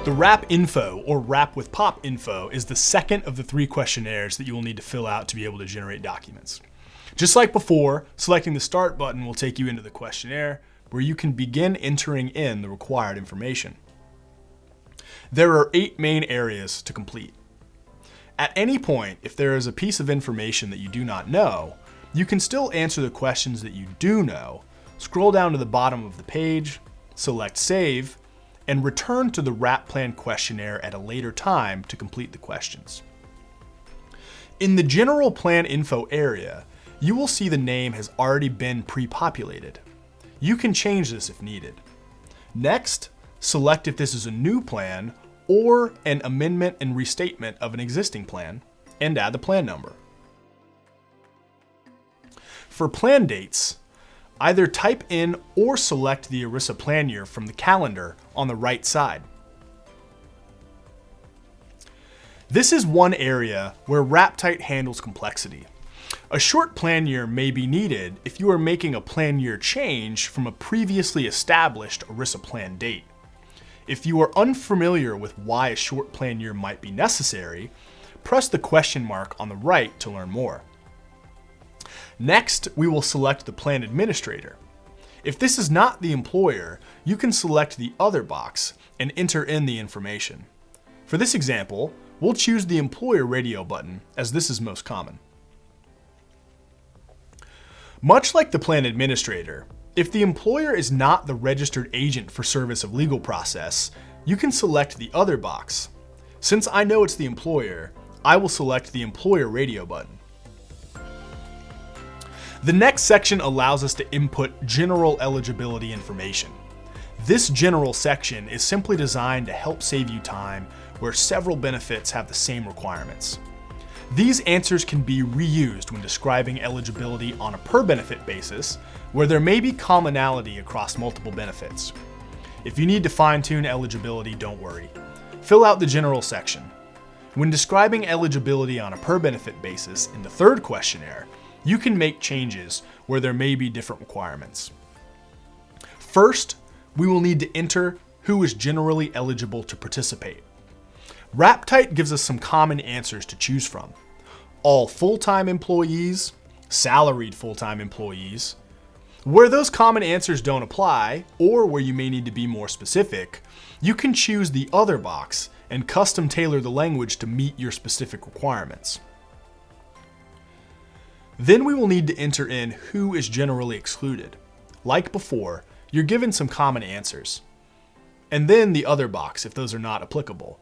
The wrap info, or wrap with pop info, is the second of the 3 questionnaires that you will need to fill out to be able to generate documents. Just like before, selecting the Start button will take you into the questionnaire, where you can begin entering in the required information. There are 8 main areas to complete. At any point, if there is a piece of information that you do not know, you can still answer the questions that you do know, scroll down to the bottom of the page, select Save, and return to the wrap plan questionnaire at a later time to complete the questions. In the General Plan Info area, you will see the name has already been pre-populated. You can change this if needed. Next, select if this is a new plan or an amendment and restatement of an existing plan, and add the plan number. For plan dates, either type in or select the ERISA plan year from the calendar on the right side. This is one area where WrapTight handles complexity. A short plan year may be needed if you are making a plan year change from a previously established ERISA plan date. If you are unfamiliar with why a short plan year might be necessary, press the question mark on the right to learn more. Next, we will select the plan administrator. If this is not the employer, you can select the other box and enter in the information. For this example, we'll choose the employer radio button, as this is most common. Much like the plan administrator, if the employer is not the registered agent for service of legal process, you can select the other box. Since I know it's the employer, I will select the employer radio button. The next section allows us to input general eligibility information. This general section is simply designed to help save you time where several benefits have the same requirements. These answers can be reused when describing eligibility on a per benefit basis, where there may be commonality across multiple benefits. If you need to fine-tune eligibility, don't worry. Fill out the general section. When describing eligibility on a per benefit basis in the third questionnaire, you can make changes where there may be different requirements. First, we will need to enter who is generally eligible to participate. WrapTight gives us some common answers to choose from. All full-time employees, salaried full-time employees. Where those common answers don't apply, or where you may need to be more specific, you can choose the other box and custom tailor the language to meet your specific requirements. Then we will need to enter in who is generally excluded. Like before, you're given some common answers. And then the other box if those are not applicable.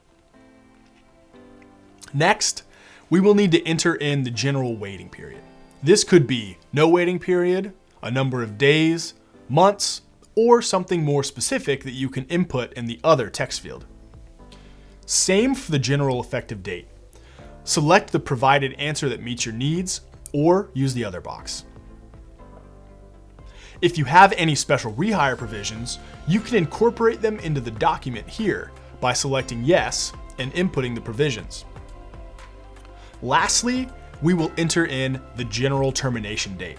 Next, we will need to enter in the general waiting period. This could be no waiting period, a number of days, months, or something more specific that you can input in the other text field. Same for the general effective date. Select the provided answer that meets your needs, or use the other box. If you have any special rehire provisions, you can incorporate them into the document here by selecting yes and inputting the provisions. Lastly, we will enter in the general termination date.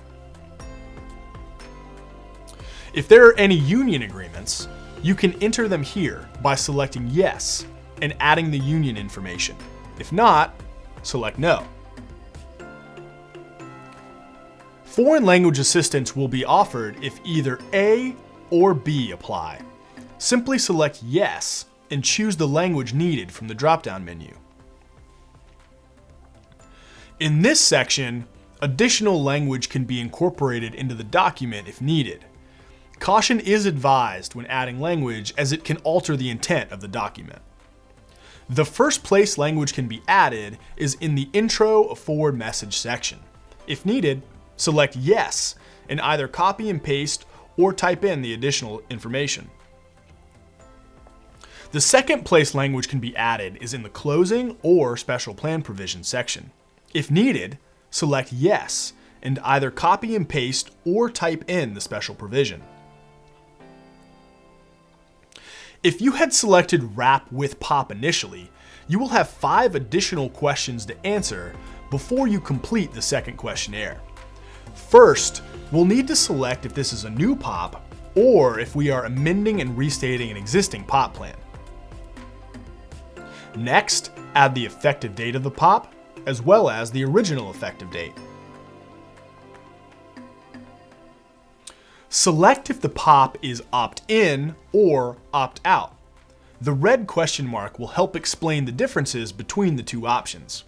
If there are any union agreements, you can enter them here by selecting yes and adding the union information. If not, select no. Foreign language assistance will be offered if either A or B apply. Simply select yes and choose the language needed from the drop-down menu. In this section, additional language can be incorporated into the document if needed. Caution is advised when adding language, as it can alter the intent of the document. The first place language can be added is in the Intro of Forward Message section. If needed, select yes and either copy and paste or type in the additional information. The second place language can be added is in the Closing or Special Plan Provisions section. If needed, select yes and either copy and paste or type in the special provision. If you had selected Wrap with Pop initially, you will have 5 additional questions to answer before you complete the second questionnaire. First, we'll need to select if this is a new POP or if we are amending and restating an existing POP plan. Next, add the effective date of the POP, as well as the original effective date. Select if the POP is opt-in or opt-out. The red question mark will help explain the differences between the two options.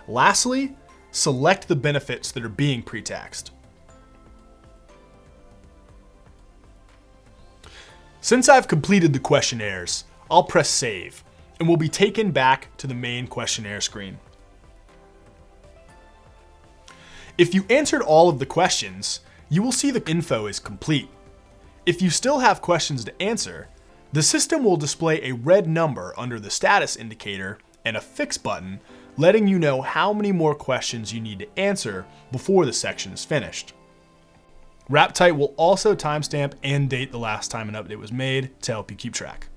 Lastly, select the benefits that are being pre-taxed. Since I've completed the questionnaires, I'll press Save, and we'll be taken back to the main questionnaire screen. If you answered all of the questions, you will see the info is complete. If you still have questions to answer, the system will display a red number under the status indicator and a fix button letting you know how many more questions you need to answer before the section is finished. WrapTight will also timestamp and date the last time an update was made to help you keep track.